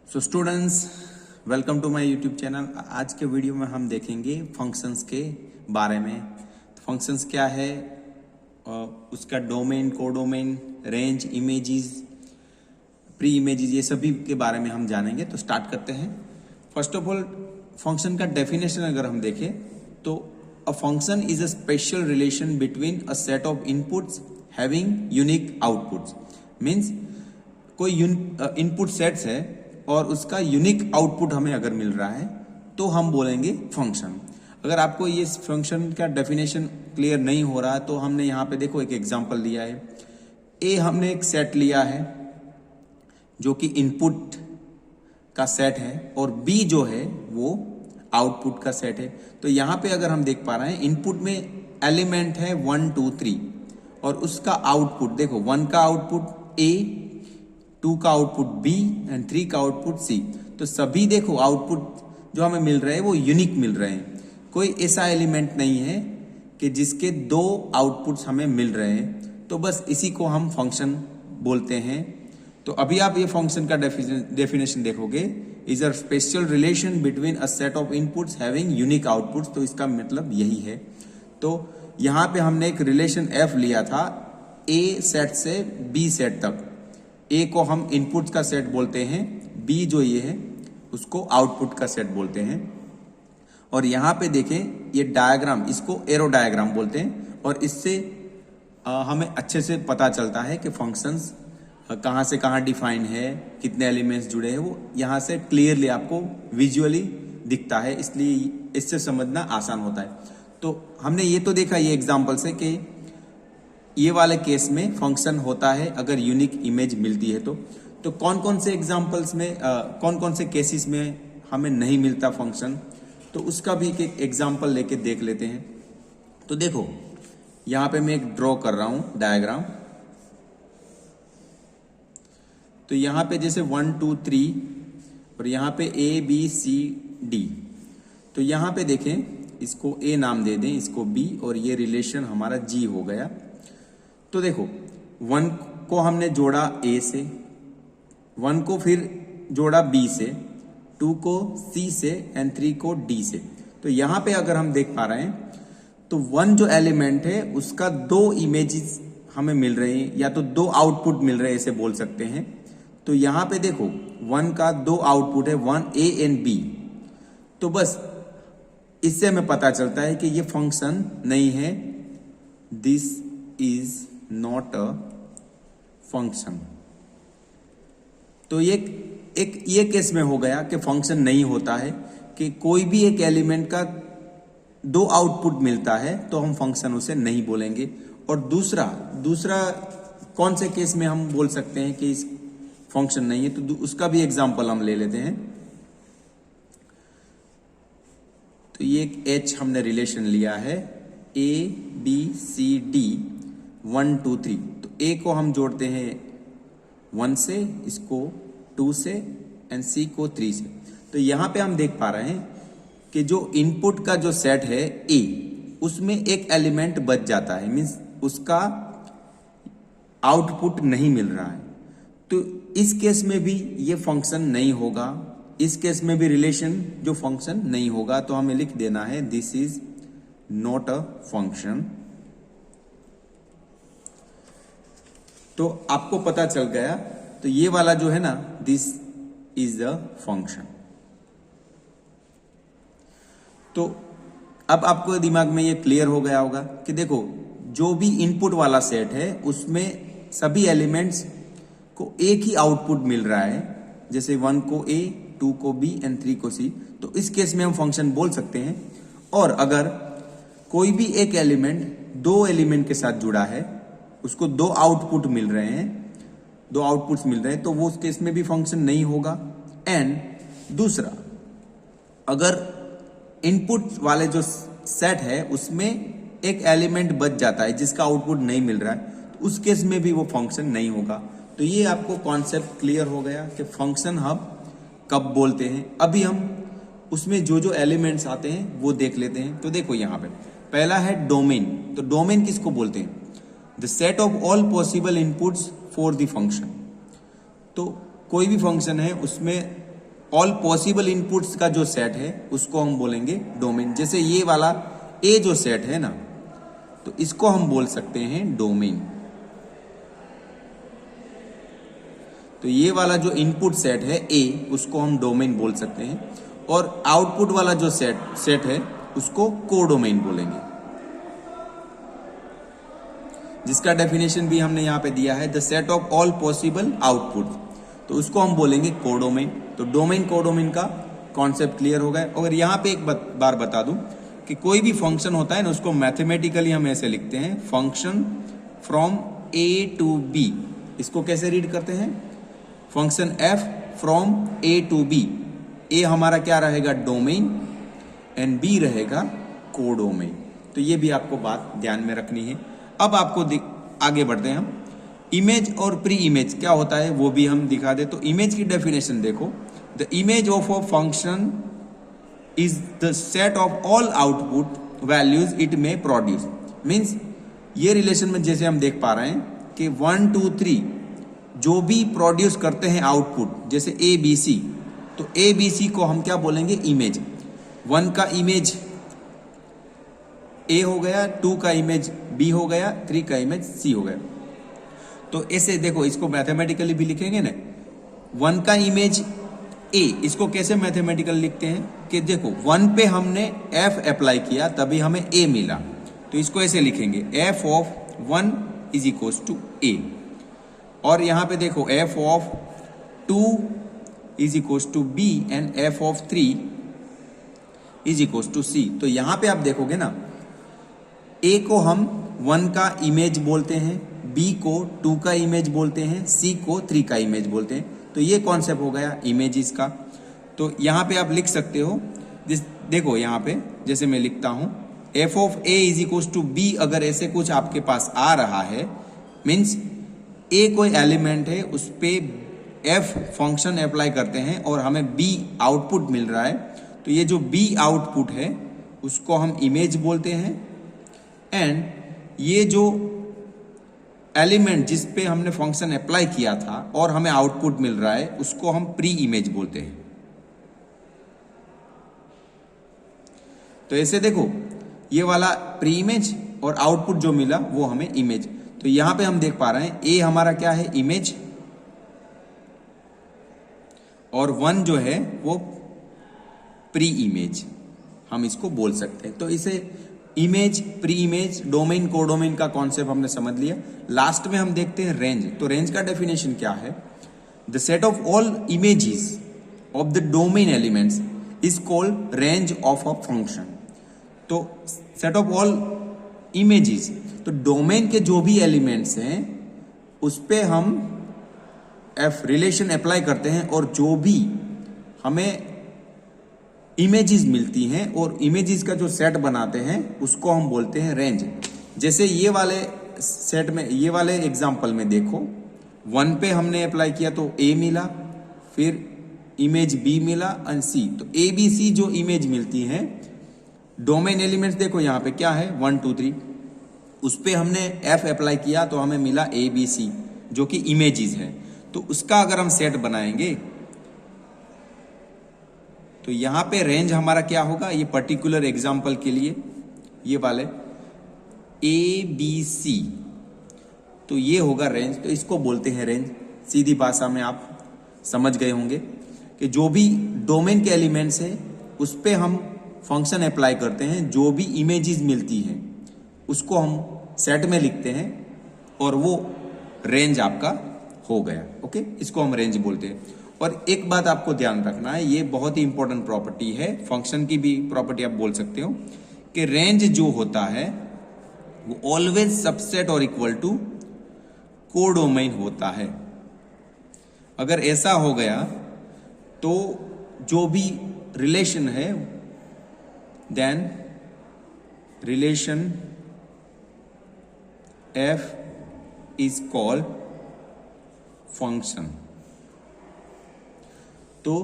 So students, welcome to my YouTube channel. आज के video में हम देखेंगे फंक्शंस के बारे में। फंक्शंस क्या है, उसका domain, codomain, range, images, pre images, ये सभी के बारे में हम जानेंगे। तो स्टार्ट करते हैं। फर्स्ट ऑफ ऑल, फंक्शन का डेफिनेशन अगर हम देखें तो a function is a special relation between a set of inputs having unique outputs. Means कोई इनपुट सेट्स है और उसका यूनिक आउटपुट हमें अगर मिल रहा है तो हम बोलेंगे फंक्शन। अगर आपको ये फंक्शन का डेफिनेशन क्लियर नहीं हो रहा तो हमने यहाँ पे देखो एक एग्जांपल लिया है। ए हमने एक सेट लिया है जो कि इनपुट का सेट है और बी जो है वो आउटपुट का सेट है। तो यहाँ पे अगर हम देख पा रहे हैं इनपुट में एलिमेंट है 1 2 3 और उसका आउटपुट देखो 1 का आउटपुट ए, 2 का आउटपुट बी एंड 3 का आउटपुट सी। तो सभी देखो आउटपुट जो हमें मिल रहे हैं वो यूनिक मिल रहे हैं। कोई ऐसा एलिमेंट नहीं है कि जिसके 2 आउटपुट्स हमें मिल रहे हैं। तो बस इसी को हम फंक्शन बोलते हैं। तो अभी आप ये फंक्शन का डेफिनेशन देखोगे, is a special relation between a set of inputs having unique outputs. तो इसका मतलब यही है। तो यहाँ पे हमने एक रिलेशन एफ लिया था ए सेट से बी सेट तक। ए को हम इनपुट का सेट बोलते हैं, बी जो ये है उसको आउटपुट का सेट बोलते हैं। और यहाँ पे देखें ये डायग्राम, इसको एरो डायग्राम बोलते हैं और इससे हमें अच्छे से पता चलता है कि फंक्शंस कहाँ से कहाँ डिफाइन है, कितने एलिमेंट्स जुड़े हैं, वो यहाँ से क्लियरली आपको विजुअली दिखता है, इसलिए इससे समझना आसान होता है। तो हमने ये तो देखा ये एग्जाम्पल से कि ये वाले केस में फंक्शन होता है अगर यूनिक इमेज मिलती है। तो कौन कौन से एग्जाम्पल्स में कौन कौन से केसेस में हमें नहीं मिलता फंक्शन, तो उसका भी एक एग्जाम्पल लेके देख लेते हैं। तो देखो यहाँ पे मैं एक ड्रॉ कर रहा हूं डायग्राम। तो यहाँ पे जैसे 1 2 3 और यहाँ पे ए बी सी डी। तो यहाँ पे देखें, इसको ए नाम दे दें, इसको बी, और ये रिलेशन हमारा जी हो गया। तो देखो 1 को हमने जोड़ा ए से, 1 को फिर जोड़ा बी से, 2 को सी से एंड 3 को डी से। तो यहाँ पे अगर हम देख पा रहे हैं तो 1 जो एलिमेंट है उसका 2 इमेजेस हमें मिल रहे हैं, या तो 2 आउटपुट मिल रहे हैं ऐसे बोल सकते हैं। तो यहाँ पे देखो 1 का 2 आउटपुट है, 1 ए एंड बी। तो बस इससे हमें पता चलता है कि ये फंक्शन नहीं है, this is not a function. तो ये केस में हो गया कि फंक्शन नहीं होता है कि कोई भी एक एलिमेंट का 2 आउटपुट मिलता है तो हम फंक्शन उसे नहीं बोलेंगे। और दूसरा कौन से केस में हम बोल सकते हैं कि इस फंक्शन नहीं है, तो उसका भी एग्जांपल हम ले लेते हैं। तो ये एक एच हमने रिलेशन लिया है, ए बी सी डी 1 2 3। तो ए को हम जोड़ते हैं 1 से, इसको 2 से एंड सी को 3 से। तो यहां पे हम देख पा रहे हैं कि जो इनपुट का जो सेट है ए, उसमें एक एलिमेंट बच जाता है, मीन्स उसका आउटपुट नहीं मिल रहा है। तो इस केस में भी ये फंक्शन नहीं होगा, इस केस में भी रिलेशन जो फंक्शन नहीं होगा। तो हमें लिख देना है this is not a function. तो आपको पता चल गया। तो ये वाला जो है ना, दिस इज द फंक्शन। तो अब आपको दिमाग में ये क्लियर हो गया होगा कि देखो जो भी इनपुट वाला सेट है उसमें सभी एलिमेंट्स को एक ही आउटपुट मिल रहा है, जैसे 1 को ए, 2 को बी एंड 3 को सी। तो इस केस में हम फंक्शन बोल सकते हैं। और अगर कोई भी एक एलिमेंट 2 एलिमेंट के साथ जुड़ा है, उसको 2 आउटपुट मिल रहे हैं, 2 आउटपुट्स मिल रहे हैं, तो वो उस केस में भी फंक्शन नहीं होगा। एंड दूसरा, अगर इनपुट वाले जो सेट है उसमें एक एलिमेंट बच जाता है जिसका आउटपुट नहीं मिल रहा है, तो उस केस में भी वो फंक्शन नहीं होगा। तो ये आपको कॉन्सेप्ट क्लियर हो गया कि फंक्शन हम कब बोलते हैं। अभी हम उसमें जो जो एलिमेंट्स आते हैं वो देख लेते हैं। तो देखो यहाँ पे पहला है डोमेन। तो डोमेन किसको बोलते हैं? The set of all possible inputs for the function. तो कोई भी फंक्शन है उसमें ऑल पॉसिबल इनपुट्स का जो सेट है उसको हम बोलेंगे डोमेन। जैसे ये वाला ए जो सेट है ना, तो इसको हम बोल सकते हैं डोमेन। तो ये वाला जो इनपुट सेट है ए, उसको हम डोमेन बोल सकते हैं, और आउटपुट वाला जो सेट है उसको कोडोमेन बोलेंगे, जिसका डेफिनेशन भी हमने यहां पे दिया है, the set of all possible output, तो उसको हम बोलेंगे कोडोमेन। तो डोमेन कोडोमेन का कॉन्सेप्ट क्लियर हो गया। और यहां पे एक बार बता दूं कि कोई भी फंक्शन होता है ना, उसको मैथमेटिकली हम ऐसे लिखते हैं, function from A to B. इसको कैसे रीड करते हैं? Function f from A to B. A हमारा क्या रहेगा? डोमेन, एंड बी रहेगा कोडोमेन। तो ये भी आपको बात ध्यान में रखनी है। अब आपको आगे बढ़ते हैं हम। इमेज और प्री इमेज क्या होता है वो भी हम दिखा दे। तो इमेज की डेफिनेशन देखो, the image of a function is the set of all output values it में प्रोड्यूस। मीन्स ये रिलेशन में जैसे हम देख पा रहे हैं कि 1 2 3 जो भी प्रोड्यूस करते हैं आउटपुट, जैसे ए बी सी, तो ए बी सी को हम क्या बोलेंगे? इमेज। 1 का इमेज ए हो गया, 2 का इमेज बी हो गया, 3 का इमेज सी हो गया। तो ऐसे देखो, इसको मैथमेटिकली भी लिखेंगे ना, 1 का इमेज ए, इसको कैसे मैथमेटिकल लिखते हैं कि देखो 1 पे हमने एफ अप्लाई किया तभी हमें ए मिला, तो इसको ऐसे लिखेंगे, f of 1 is equals to A. और यहां पे देखो f of 2 is equals to B and f of 3 is equals to C. तो यहां पे आप देखोगे ना, ए को हम 1 का इमेज बोलते हैं, बी को 2 का इमेज बोलते हैं, सी को 3 का इमेज बोलते हैं। तो ये कॉन्सेप्ट हो गया इमेजेस का। तो यहां पे आप लिख सकते हो, देखो यहां पे जैसे मैं लिखता हूं, F of A is equals to B. अगर ऐसे कुछ आपके पास आ रहा है, मीन्स ए कोई एलिमेंट है, उस पे एफ फंक्शन अप्लाई करते हैं और हमें बी आउटपुट मिल रहा है, तो ये जो बी आउटपुट है उसको हम इमेज बोलते हैं। एंड ये जो एलिमेंट जिस पे हमने फंक्शन अप्लाई किया था और हमें आउटपुट मिल रहा है, उसको हम प्री इमेज बोलते हैं। तो ऐसे देखो, ये वाला प्री इमेज और आउटपुट जो मिला वो हमें इमेज। तो यहां पे हम देख पा रहे हैं ए हमारा क्या है? इमेज, और 1 जो है वो प्री इमेज, हम इसको बोल सकते हैं। तो इसे image, pre image, domain, codomain का कॉन्सेप्ट हमने समझ लिया। लास्ट में हम देखते हैं रेंज। तो रेंज का डेफिनेशन क्या है? The set of all images of the domain elements is called range of a function. तो सेट ऑफ ऑल इमेजेस, तो डोमेन के जो भी एलिमेंट्स हैं उस पे हम एफ रिलेशन अप्लाई करते हैं, और जो भी हमें इमेजेस मिलती हैं और इमेजेस का जो सेट बनाते हैं उसको हम बोलते हैं रेंज। जैसे ये वाले सेट में, ये वाले एग्जांपल में देखो, 1 पे हमने अप्लाई किया तो ए मिला, फिर इमेज बी मिला एंड सी। तो ए बी सी जो इमेज मिलती है, डोमेन एलिमेंट्स देखो यहाँ पे क्या है, 1 2 3, उस पे हमने एफ अप्लाई किया तो हमें मिला ए बी सी जो कि इमेजेस है। तो उसका अगर हम सेट बनाएंगे तो यहां पे रेंज हमारा क्या होगा? ये पर्टिकुलर एग्जांपल के लिए ये वाले ए बी सी, तो ये होगा रेंज। तो इसको बोलते हैं रेंज। सीधी भाषा में आप समझ गए होंगे कि जो भी डोमेन के एलिमेंट्स है उस पे हम फंक्शन अप्लाई करते हैं, जो भी इमेजेस मिलती हैं उसको हम सेट में लिखते हैं और वो रेंज आपका हो गया। ओके, इसको हम रेंज बोलते हैं। और एक बात आपको ध्यान रखना है, ये बहुत ही इंपॉर्टेंट प्रॉपर्टी है, फंक्शन की भी प्रॉपर्टी आप बोल सकते हो, कि रेंज जो होता है वो ऑलवेज सबसेट और इक्वल टू कोडोमेन होता है। अगर ऐसा हो गया तो जो भी रिलेशन है, then relation F is called function. तो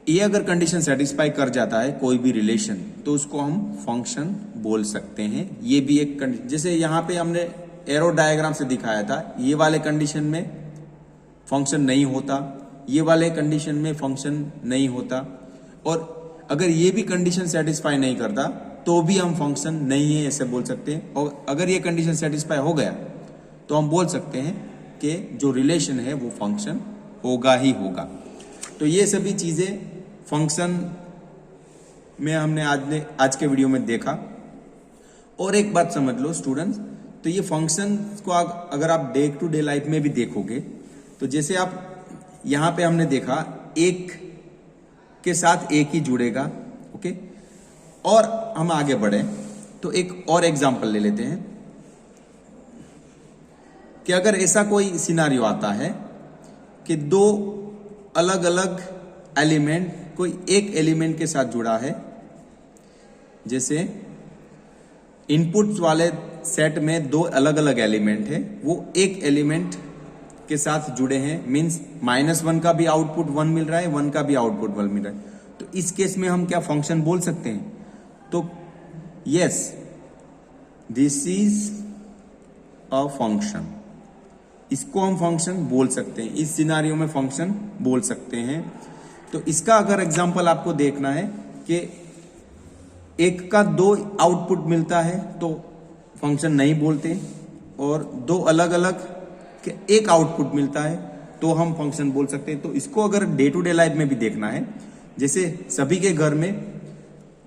ये अगर कंडीशन सेटिस्फाई कर जाता है कोई भी रिलेशन, तो उसको हम फंक्शन बोल सकते हैं। ये भी एक कंडीशन, जैसे यहां पे हमने एरो डायग्राम से दिखाया था, ये वाले कंडीशन में फंक्शन नहीं होता, ये वाले कंडीशन में फंक्शन नहीं होता, और अगर ये भी कंडीशन सेटिस्फाई नहीं करता तो भी हम फंक्शन नहीं है ऐसे बोल सकते हैं। और अगर ये कंडीशन सेटिस्फाई हो गया तो हम बोल सकते हैं कि जो रिलेशन है वो फंक्शन होगा ही होगा। तो ये सभी चीजें फंक्शन में हमने आज के वीडियो में देखा। और एक बात समझ लो स्टूडेंट्स, तो ये फंक्शन को अगर आप डे टू डे लाइफ में भी देखोगे तो जैसे आप यहां पे हमने देखा एक के साथ एक ही जुड़ेगा, ओके। और हम आगे बढ़े तो एक और एग्जांपल ले लेते हैं कि अगर ऐसा कोई सिनारियो आता है कि दो अलग अलग एलिमेंट कोई एक एलिमेंट के साथ जुड़ा है, जैसे इनपुट्स वाले सेट में दो अलग अलग एलिमेंट है, वो एक एलिमेंट के साथ जुड़े हैं, मींस -1 का भी आउटपुट 1 मिल रहा है, 1 का भी आउटपुट 1 मिल रहा है। तो इस केस में हम क्या फंक्शन बोल सकते हैं? तो yes, this is a function, इसको हम फंक्शन बोल सकते हैं, इस सिनारियो में फंक्शन बोल सकते हैं। तो इसका अगर एग्जांपल आपको देखना है कि एक का 2 आउटपुट मिलता है तो फंक्शन नहीं बोलते, और दो अलग अलग के एक आउटपुट मिलता है तो हम फंक्शन बोल सकते हैं। तो इसको अगर डे टू डे लाइफ में भी देखना है, जैसे सभी के घर में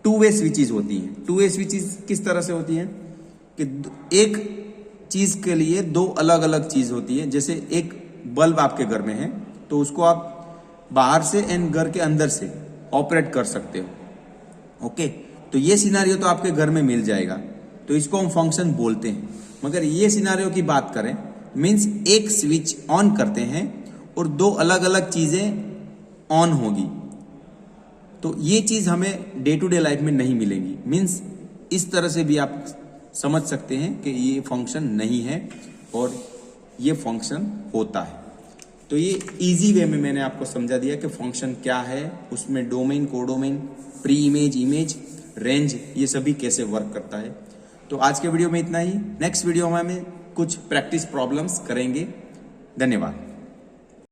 2 वे स्विचेस होती हैं। 2 वे स्विचेस किस तरह से होती हैं कि एक चीज के लिए 2 अलग अलग चीज होती है। जैसे एक बल्ब आपके घर में है तो उसको आप बाहर से एंड घर के अंदर से ऑपरेट कर सकते हो, ओके। तो ये सिनारियो तो आपके घर में मिल जाएगा, तो इसको हम फंक्शन बोलते हैं। मगर ये सिनारियो की बात करें, मींस एक स्विच ऑन करते हैं और 2 अलग अलग चीजें ऑन होगी, तो ये चीज हमें डे टू डे लाइफ में नहीं मिलेंगी। मींस इस तरह से भी आप समझ सकते हैं कि ये फंक्शन नहीं है और ये फंक्शन होता है। तो ये इजी वे में मैंने आपको समझा दिया कि फंक्शन क्या है, उसमें domain, codomain, pre image, image, range, ये सभी कैसे वर्क करता है। तो आज के वीडियो में इतना ही। नेक्स्ट वीडियो में हम कुछ प्रैक्टिस प्रॉब्लम्स करेंगे। धन्यवाद।